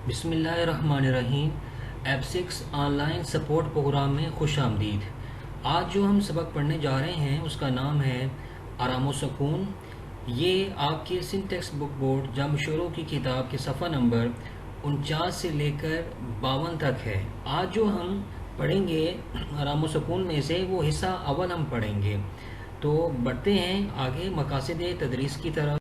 بسم اللہ الرحمن الرحیم۔ App 6 online support programme میں خوش آمدید۔ آج جو ہم سبق پڑھنے جا رہے ہیں اس کا نام ہے آرام و سکون۔ یہ آپ کے سنٹیکس بک بورڈ جامع شروع کی کتاب کے صفحہ نمبر 49 سے لے کر 52 تک ہے۔ آج جو ہم پڑھیں گے آرام و سکون میں سے وہ حصہ اول ہم پڑھیں گے۔ تو بڑھتے ہیں آگے مقاصد تدریس کی طرف۔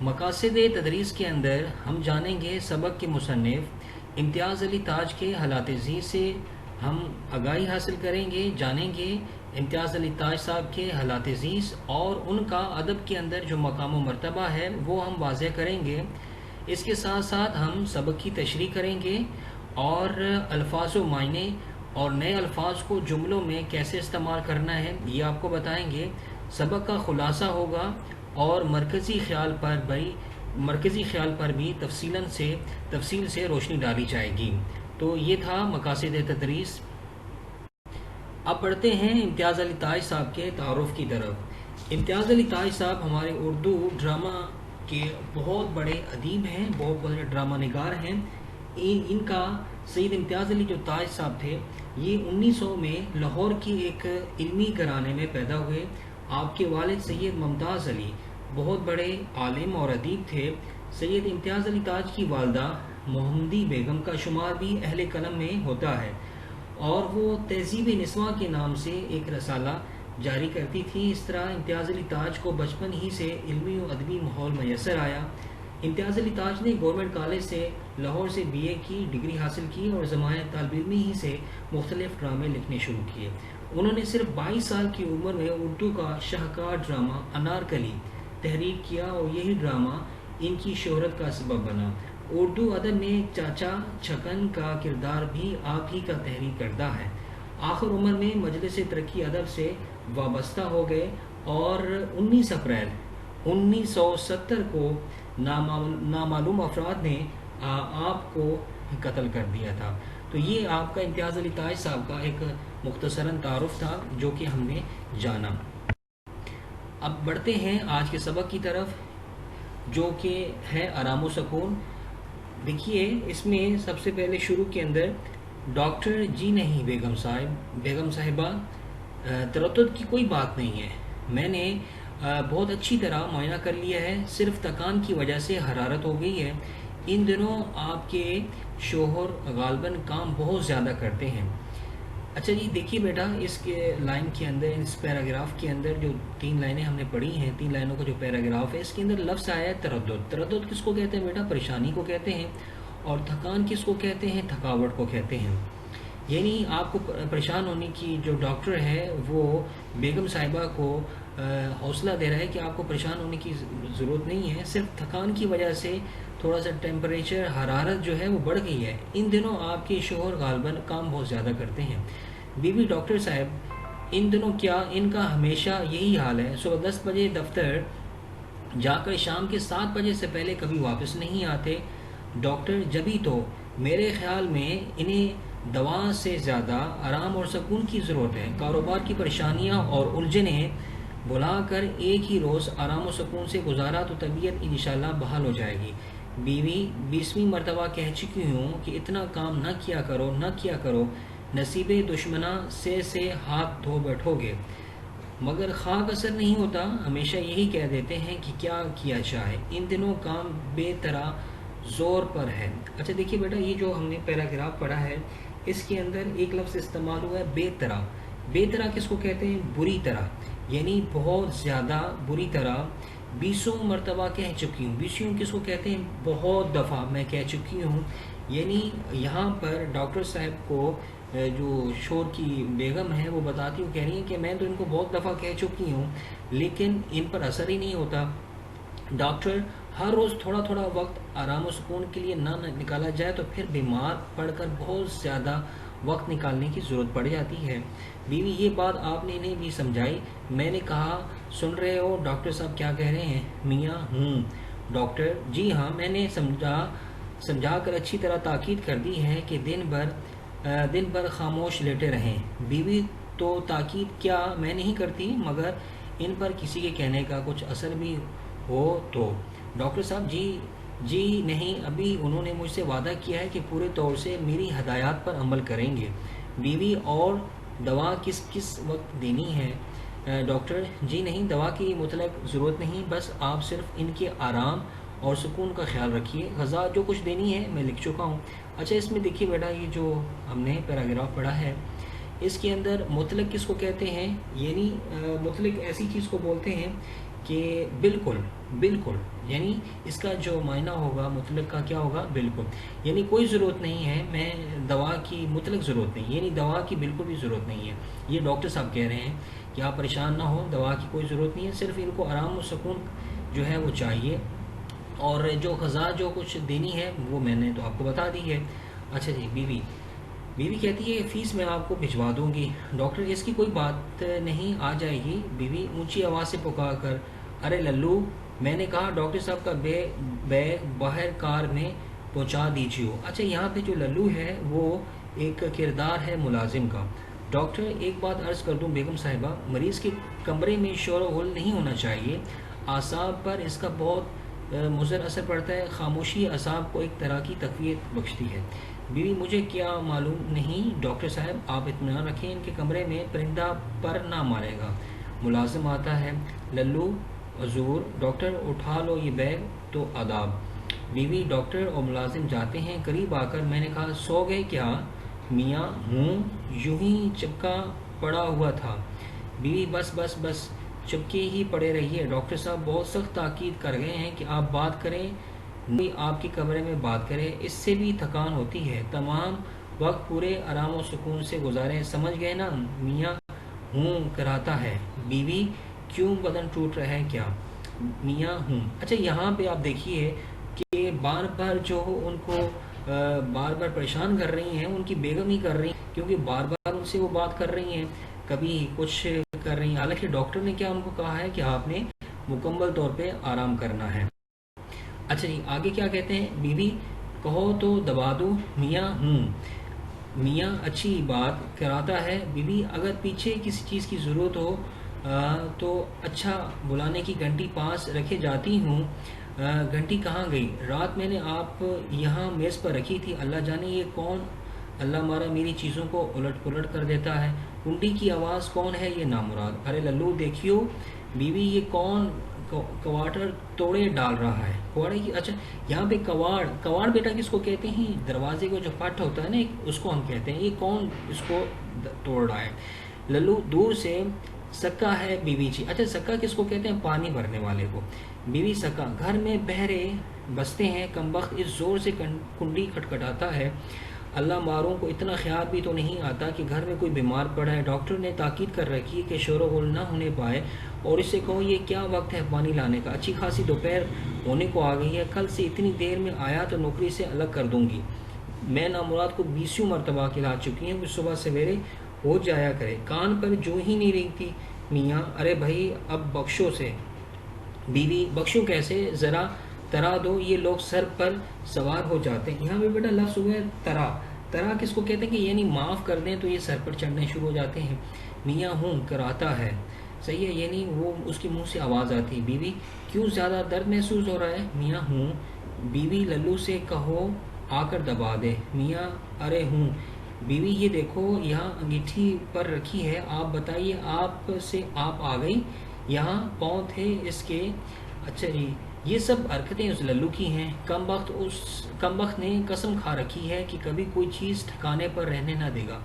مقاصد تدریس کے اندر ہم جانیں گے سبق کے مصنف امتیاز علی تاج کے حالات زیست سے ہم آگاہی حاصل کریں گے، جانیں گے امتیاز علی تاج صاحب کے حالات زیست اور ان کا ادب کے اندر جو مقام و مرتبہ ہے وہ ہم واضح کریں گے۔ اس کے ساتھ ساتھ ہم سبق کی تشریح کریں گے اور الفاظ و معنی اور نئے الفاظ کو جملوں میں کیسے استعمال کرنا ہے یہ آپ کو بتائیں گے۔ سبق کا خلاصہ ہوگا اور مرکزی خیال پر بھی تفصیل سے روشنی ڈالی جائے گی۔ تو یہ تھا مقاصد تدریس۔ اب پڑھتے ہیں امتیاز علی تاج صاحب کے تعارف کی طرف۔ امتیاز علی تاج صاحب ہمارے اردو ڈرامہ کے بہت بڑے ادیب ہیں، بہت بڑے ڈرامہ نگار ہیں۔ ان کا سید امتیاز علی جو تاج صاحب تھے یہ 1900 میں لاہور کی ایک علمی گھرانے میں پیدا ہوئے۔ آپ کے والد سید ممتاز علی بہت بڑے عالم اور ادیب تھے۔ سید امتیاز علی تاج کی والدہ محمدی بیگم کا شمار بھی اہل قلم میں ہوتا ہے اور وہ تہذیب نسواں کے نام سے ایک رسالہ جاری کرتی تھی۔ اس طرح امتیاز علی تاج کو بچپن ہی سے علمی و ادبی ماحول میسر آیا۔ امتیاز علی تاج نے گورنمنٹ کالج سے لاہور سے BA کی ڈگری حاصل کی اور زمانہ طالب علمی ہی سے مختلف ڈرامے لکھنے شروع کیے۔ انہوں نے صرف 22 سال کی عمر میں اردو کا شاہکار ڈرامہ انارکلی تحریر کیا اور یہی ڈرامہ ان کی شہرت کا سبب بنا۔ اردو ادب میں چاچا چھکن کا کردار بھی آپ ہی کا تحریر کردہ ہے۔ آخر عمر میں مجلس ترقی ادب سے وابستہ ہو گئے اور 19 اپریل 1970 کو نامعلوم افراد نے آپ کو قتل کر دیا تھا۔ تو یہ آپ کا امتیاز علی تاج صاحب کا ایک مختصراً تعارف تھا جو کہ ہم نے جانا۔ اب بڑھتے ہیں آج کے سبق کی طرف جو کہ ہے آرام و سکون۔ دیکھیے اس میں سب سے پہلے شروع کے اندر ڈاکٹر جی نہیں بیگم صاحبہ تردد کی کوئی بات نہیں ہے، میں نے بہت اچھی طرح معائنہ کر لیا ہے، صرف تکان کی وجہ سے حرارت ہو گئی ہے۔ ان دنوں آپ کے شوہر غالباً کام بہت زیادہ کرتے ہیں۔ اچھا جی دیکھیے بیٹا اس کے لائن کے اندر اس پیراگراف کے اندر جو 3 لائنیں ہم نے پڑھی ہیں، 3 لائنوں کا جو پیراگراف ہے اس کے اندر لفظ آیا ہے تردد۔ تردد کس کو کہتے ہیں بیٹا؟ پریشانی کو کہتے ہیں۔ اور تھکان کس کو کہتے ہیں؟ تھکاوٹ کو کہتے ہیں۔ یعنی آپ کو پریشان ہونے کی جو ڈاکٹر ہے وہ بیگم صاحبہ کو حوصلہ دے رہا ہے کہ آپ کو پریشان ہونے کی ضرورت نہیں ہے، صرف تھکان کی وجہ سے تھوڑا سا ٹیمپریچر حرارت جو ہے وہ بڑھ گئی ہے۔ ان دنوں آپ کے شوہر غالباً کام بہت زیادہ کرتے ہیں۔ بیوی ڈاکٹر صاحب ان دنوں کیا ان کا ہمیشہ یہی حال ہے؟ صبح 10 بجے دفتر جا کر شام کے 7 بجے سے پہلے کبھی واپس نہیں آتے۔ ڈاکٹر جبھی تو میرے خیال میں انہیں دوا سے زیادہ آرام اور سکون کی ضرورت ہے۔ کاروبار کی پریشانیاں اور الجھنیں بھلا کر ایک ہی روز آرام و سکون سے گزارا تو طبیعت انشاءاللہ بحال ہو جائے گی۔ بیوی 20ویں مرتبہ کہہ چکی ہوں کہ اتنا کام نہ کیا کرو، نصیب دشمنا سے ہاتھ دھو بیٹھو گے، مگر خاک اثر نہیں ہوتا، ہمیشہ یہی کہہ دیتے ہیں کہ کیا کیا جائے، ان دنوں کام بے طرح زور پر ہے۔ اچھا دیکھیے بیٹا یہ جو ہم نے پیراگراف پڑھا ہے اس کے اندر ایک لفظ استعمال ہوا ہے بے طرح۔ بے طرح کس کو کہتے ہیں؟ بری طرح، یعنی بہت زیادہ بری طرح 20 مرتبہ کہہ چکی ہوں۔ 20 کس کو کہتے ہیں؟ بہت دفعہ میں کہہ چکی ہوں۔ یعنی یہاں پر ڈاکٹر صاحب کو جو شور کی بیگم ہے وہ بتاتی ہوں، کہہ رہی ہیں کہ میں تو ان کو بہت دفعہ کہہ چکی ہوں لیکن ان پر اثر ہی نہیں ہوتا۔ ڈاکٹر ہر روز تھوڑا وقت آرام و سکون کے لیے نہ نکالا جائے تو پھر بیمار پڑ کر بہت زیادہ وقت نکالنے کی ضرورت پڑ جاتی ہے۔ بیوی یہ بات آپ نے انہیں بھی سمجھائی؟ میں نے کہا سن رہے ہو ڈاکٹر صاحب کیا کہہ رہے ہیں؟ میاں ہوں ڈاکٹر جی ہاں، میں نے سمجھا کر اچھی طرح تاکید کر دی ہے کہ دن بھر خاموش لیٹے رہیں۔ بیوی تو تاکید کیا میں نہیں کرتی، مگر ان پر کسی کے کہنے کا کچھ اثر بھی ہو تو؟ ڈاکٹر صاحب جی جی نہیں، ابھی انہوں نے مجھ سے وعدہ کیا ہے کہ پورے طور سے میری ہدایات پر عمل کریں گے۔ بیوی اور دوا کس کس وقت دینی ہے؟ ڈاکٹر جی نہیں، دوا کی مطلق ضرورت نہیں، بس آپ صرف ان کے آرام اور سکون کا خیال رکھیے۔ غذا جو کچھ دینی ہے میں لکھ چکا ہوں۔ اچھا، اس میں دیکھیے بیٹا، یہ جو ہم نے پیراگراف پڑھا ہے اس کے اندر مطلق کس کو کہتے ہیں؟ یعنی مطلق ایسی چیز کو بولتے ہیں کہ بالکل بالکل، یعنی اس کا جو معنی ہوگا مطلق کا کیا ہوگا؟ بالکل، یعنی کوئی ضرورت نہیں ہے، میں دوا کی مطلق ضرورت نہیں، یعنی دوا کی بالکل بھی ضرورت نہیں ہے۔ یہ ڈاکٹر صاحب کہہ رہے ہیں کہ آپ پریشان نہ ہو، دوا کی کوئی ضرورت نہیں ہے، صرف ان کو آرام و سکون جو ہے وہ چاہیے، اور جو غذا جو کچھ دینی ہے وہ میں نے تو آپ کو بتا دی ہے۔ اچھا جی، بیوی کہتی ہے فیس میں آپ کو بھجوا دوں گی۔ ڈاکٹر اس کی کوئی بات نہیں، آ جائے گی۔ بیوی اونچی آواز سے پکار کر، ارے للو، میں نے کہا ڈاکٹر صاحب کا بیگ باہر کار میں پہنچا دیجیے۔ اچھا، یہاں پہ جو للو ہے وہ ایک کردار ہے ملازم کا۔ ڈاکٹر ایک بات عرض کر دوں بیگم صاحبہ، مریض کے کمرے میں شور و غل نہیں ہونا چاہیے، اعصاب پر اس کا بہت مضر اثر پڑتا ہے۔ خاموشی اعصاب کو ایک طرح کی تقویت بخشتی ہے۔ بیوی مجھے کیا معلوم نہیں ڈاکٹر صاحب، آپ اطمینان رکھیں، ان کے کمرے میں پرندہ پر نہ مارے گا۔ ملازم آتا ہے، للو حضور، ڈاکٹر اٹھا لو یہ بیگ، تو آداب۔ بیوی، ڈاکٹر اور ملازم جاتے ہیں، قریب آ کر میں نے کہا سو گئے کیا؟ میاں ہوں، یوں ہی چپکا پڑا ہوا تھا۔ بیوی، بس بس بس، چپکے ہی پڑے رہیے، ڈاکٹر صاحب بہت سخت تاکید کر گئے ہیں کہ آپ بات کریں، کوئی آپ کے کمرے میں بات کرے، اس سے بھی تھکان ہوتی ہے، تمام وقت پورے آرام و سکون سے گزاریں، سمجھ گئے نا؟ میاں ہوں کراتا ہے۔ بیوی، کیوں بدن ٹوٹ رہا ہے کیا؟ میاں ہوں۔ اچھا، یہاں پہ آپ دیکھیے کہ بار بار جو ان کو بار بار پریشان کر رہی ہیں، ان کی بیگم ہی کر رہی ہیں، کیونکہ بار بار ان سے وہ بات کر رہی ہیں، کبھی کچھ کر رہی ہیں، حالانکہ ڈاکٹر نے کیا ان کو کہا ہے کہ آپ نے مکمل طور پہ آرام کرنا ہے۔ اچھا جی، آگے کیا کہتے ہیں؟ بیوی، کہو تو دبا دوں۔ میاں ہوں۔ میاں اچھی بات کراتا ہے۔ بیوی، اگر پیچھے کسی چیز کی ضرورت ہو تو اچھا، بلانے کی گھنٹی پاس رکھے جاتی ہوں، گھنٹی کہاں گئی؟ رات میں نے آپ یہاں میز پر رکھی تھی، اللہ جانے یہ کون اللہ مارا میری چیزوں کو الٹ پلٹ کر دیتا ہے۔ کنڈی کی آواز کون ہے یہ نامراد؟ ارے للو دیکھیو۔ بیوی، یہ کون کواٹر توڑے ڈال رہا ہے؟ کواڑے کی، اچھا یہاں پہ کواڑ بیٹا کس کو کہتے ہیں؟ دروازے کو جو پٹ ہوتا ہے نا اس کو ہم کہتے ہیں، یہ کون اس کو توڑ رہا ہے؟ للو، دور سے سکا ہے بیوی جی۔ اچھا، سکا کس کو کہتے ہیں؟ پانی بھرنے والے کو۔ بیوی، سکا گھر میں بہرے بستے ہیں، کمبخت اس زور سے کنڈی کھٹکھٹاتا ہے، اللہ ماروں کو اتنا خیال بھی تو نہیں آتا کہ گھر میں کوئی بیمار پڑا ہے، ڈاکٹر نے تاکید کر رکھی ہے کہ شور و غل نہ ہونے پائے، اور اسے کہو یہ کیا وقت ہے پانی لانے کا، اچھی خاصی دوپہر ہونے کو آ گئی ہے، کل سے اتنی دیر میں آیا تو نوکری سے الگ کر دوں گی، میں نامراد کو 20 مرتبہ کھلا چکی ہوں کہ صبح سویرے ہو جایا کرے، کان پر جو ہی نہیں رنگتی۔ میاں، ارے بھائی اب بخشو سے۔ بیوی، بخشو کیسے؟ ذرا ترا دو، یہ لوگ سر پر سوار ہو جاتے ہیں۔ یہاں پہ بیٹا لفظ ہوا ہے ترا کس کو کہتے ہیں؟ کہ یعنی معاف کر دیں تو یہ سر پر چڑھنے شروع ہو جاتے ہیں۔ میاں ہوں کراتا ہے، صحیح ہے، یعنی وہ اس کے منہ سے آواز آتی ہے۔ بیوی، کیوں زیادہ درد محسوس ہو رہا ہے؟ میاں ہوں۔ بیوی، للو سے کہو آ کر دبا دے۔ میاں، ارے ہوں۔ بیوی، یہ دیکھو یہاں انگیٹھی پر رکھی ہے، آپ بتائیے آپ سے آپ آ گئی، یہاں پاؤں تھے اس کے۔ اچھا جی، یہ سب حرکتیں اس للو کی ہیں، کم بخت نے قسم کھا رکھی ہے کہ کبھی کوئی چیز ٹھکانے پر رہنے نہ دے گا،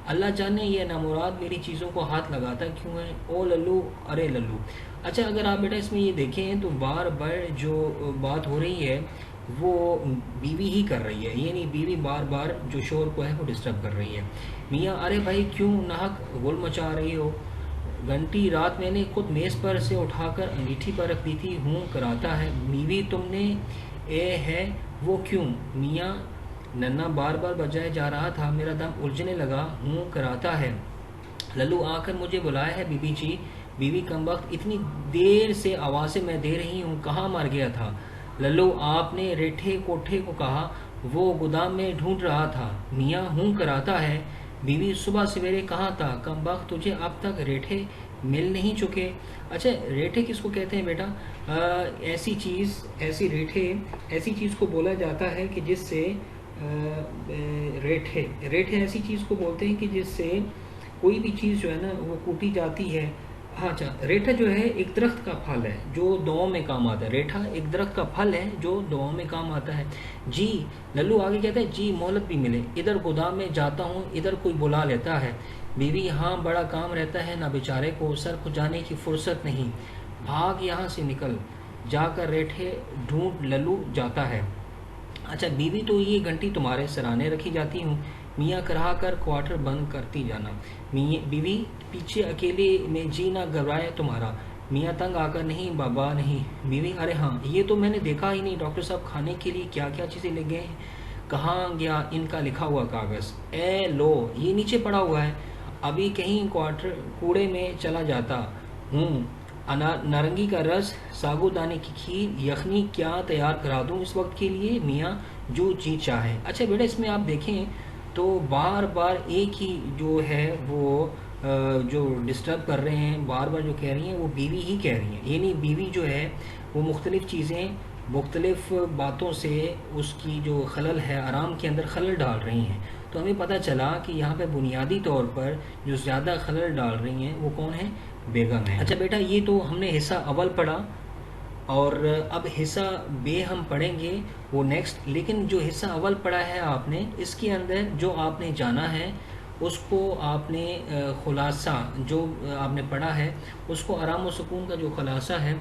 اللہ جانے یہ نامراد میری چیزوں کو ہاتھ لگاتا کیوں ہے؟ او للو، ارے للو۔ اچھا، اگر آپ بیٹا اس میں یہ دیکھیں تو بار بار جو بات ہو رہی ہے وہ بیوی ہی کر رہی ہے، یعنی بیوی بار بار جو شور کو ہے وہ ڈسٹرب کر رہی ہے۔ میاں، ارے بھائی کیوں ناحق غل مچا رہی ہو؟ گھنٹی رات میں نے خود میز پر سے اٹھا کر انگیٹھی پر رکھ دی تھی، ہوں کراتا ہے۔ بیوی، تم نے اے ہے وہ کیوں؟ میاں، ننا بار بار بجائے جا رہا تھا، میرا دم الجھنے لگا، ہوں کراتا ہے۔ للو آ کر مجھے بلایا ہے بیوی جی۔ بیوی، کم وقت اتنی دیر سے آوازیں میں دے رہی ہوں، کہاں مر گیا تھا؟ للو، آپ نے ریٹھے کوٹھے کو کہا، وہ گودام میں ڈھونڈ رہا تھا۔ میاں، ہوں کراتا ہے۔ بیوی، صبح سویرے کہاں تھا؟ کم وقت تجھے اب تک ریٹھے مل نہیں چکے؟ اچھا، ریٹھے کس کو کہتے ہیں بیٹا؟ ایسی چیز، ایسی ریٹھے، ایسی چیز کو بولا جاتا ہے کہ جس سے ریٹھے، ریٹھے ایسی چیز کو بولتے ہیں کہ جس سے کوئی بھی چیز جو ہے نا وہ کوٹی جاتی ہے. ہاں اچھا، ریٹھا جو ہے ایک درخت کا پھل ہے جو دعاؤں میں کام آتا ہے. ریٹھا ایک درخت کا پھل ہے جو دعاؤں میں کام آتا ہے. جی للو آگے کہتا ہے جی مہلت بھی ملے، ادھر گودام میں جاتا ہوں ادھر کوئی بلا لیتا ہے. بیوی یہاں بڑا کام رہتا ہے، نہ بیچارے کو سر کھجانے کی فرصت نہیں. بھاگ یہاں سے نکل، جا کر ریٹھے ڈھونڈ للو جاتا ہے. اچھا، بیوی تو یہ گھنٹی تمہارے سرانے رکھی جاتی ہوں، میاں کرا کر کوارٹر بند کرتی جانا. بیوی پیچھے اکیلے میں جی نہ گھبرائے تمہارا، میاں تنگ آ کر نہیں بابا نہیں. بیوی ارے ہاں یہ تو میں نے دیکھا ہی نہیں، ڈاکٹر صاحب کھانے کے لیے کیا کیا چیزیں لے گئے ہیں، کہاں گیا ان کا لکھا ہوا کاغذ، اے لو یہ نیچے پڑا ہوا ہے، ابھی کہیں کوڑے میں چلا جاتا ہوں. نارنگی کا رس، ساگو دانے کی کھیر، یخنی کیا تیار کرا دوں اس وقت کے لیے میاں، جو جی چاہے. اچھا بیٹا اس میں آپ دیکھیں تو بار بار ایک ہی جو ہے وہ جو ڈسٹرب کر رہے ہیں، بار بار جو کہہ رہی ہیں وہ بیوی ہی کہہ رہی ہیں. یعنی بیوی جو ہے وہ مختلف چیزیں مختلف باتوں سے اس کی جو خلل ہے آرام کے اندر خلل ڈال رہی ہیں. تو ہمیں پتہ چلا کہ یہاں پہ بنیادی طور پر جو زیادہ خلل ڈال رہی ہیں وہ کون ہیں؟ بیگم ہے. اچھا بیٹا یہ تو ہم نے حصہ اول پڑھا، اور اب حصہ بے ہم پڑھیں گے وہ نیکسٹ. لیکن جو حصہ اول پڑھا ہے آپ نے، اس کے اندر جو آپ نے جانا ہے اس کو آپ نے خلاصہ جو آپ نے پڑھا ہے اس کو آرام و سکون کا جو خلاصہ ہے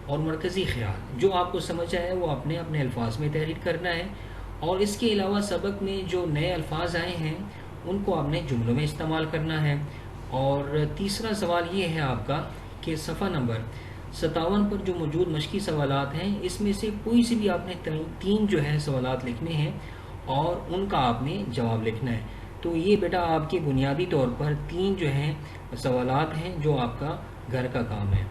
اور مرکزی خیال جو آپ کو سمجھ آئے وہ اپنے اپنے الفاظ میں تحریر کرنا ہے. اور اس کے علاوہ سبق میں جو نئے الفاظ آئے ہیں ان کو آپ نے جملوں میں استعمال کرنا ہے. اور تیسرا سوال یہ ہے آپ کا کہ صفحہ نمبر 57 پر جو موجود مشقی سوالات ہیں اس میں سے کوئی سے بھی آپ نے تین جو ہے سوالات لکھنے ہیں اور ان کا آپ نے جواب لکھنا ہے. تو یہ بیٹا آپ کے بنیادی طور پر تین جو ہیں سوالات ہیں جو آپ کا گھر کا کام ہے.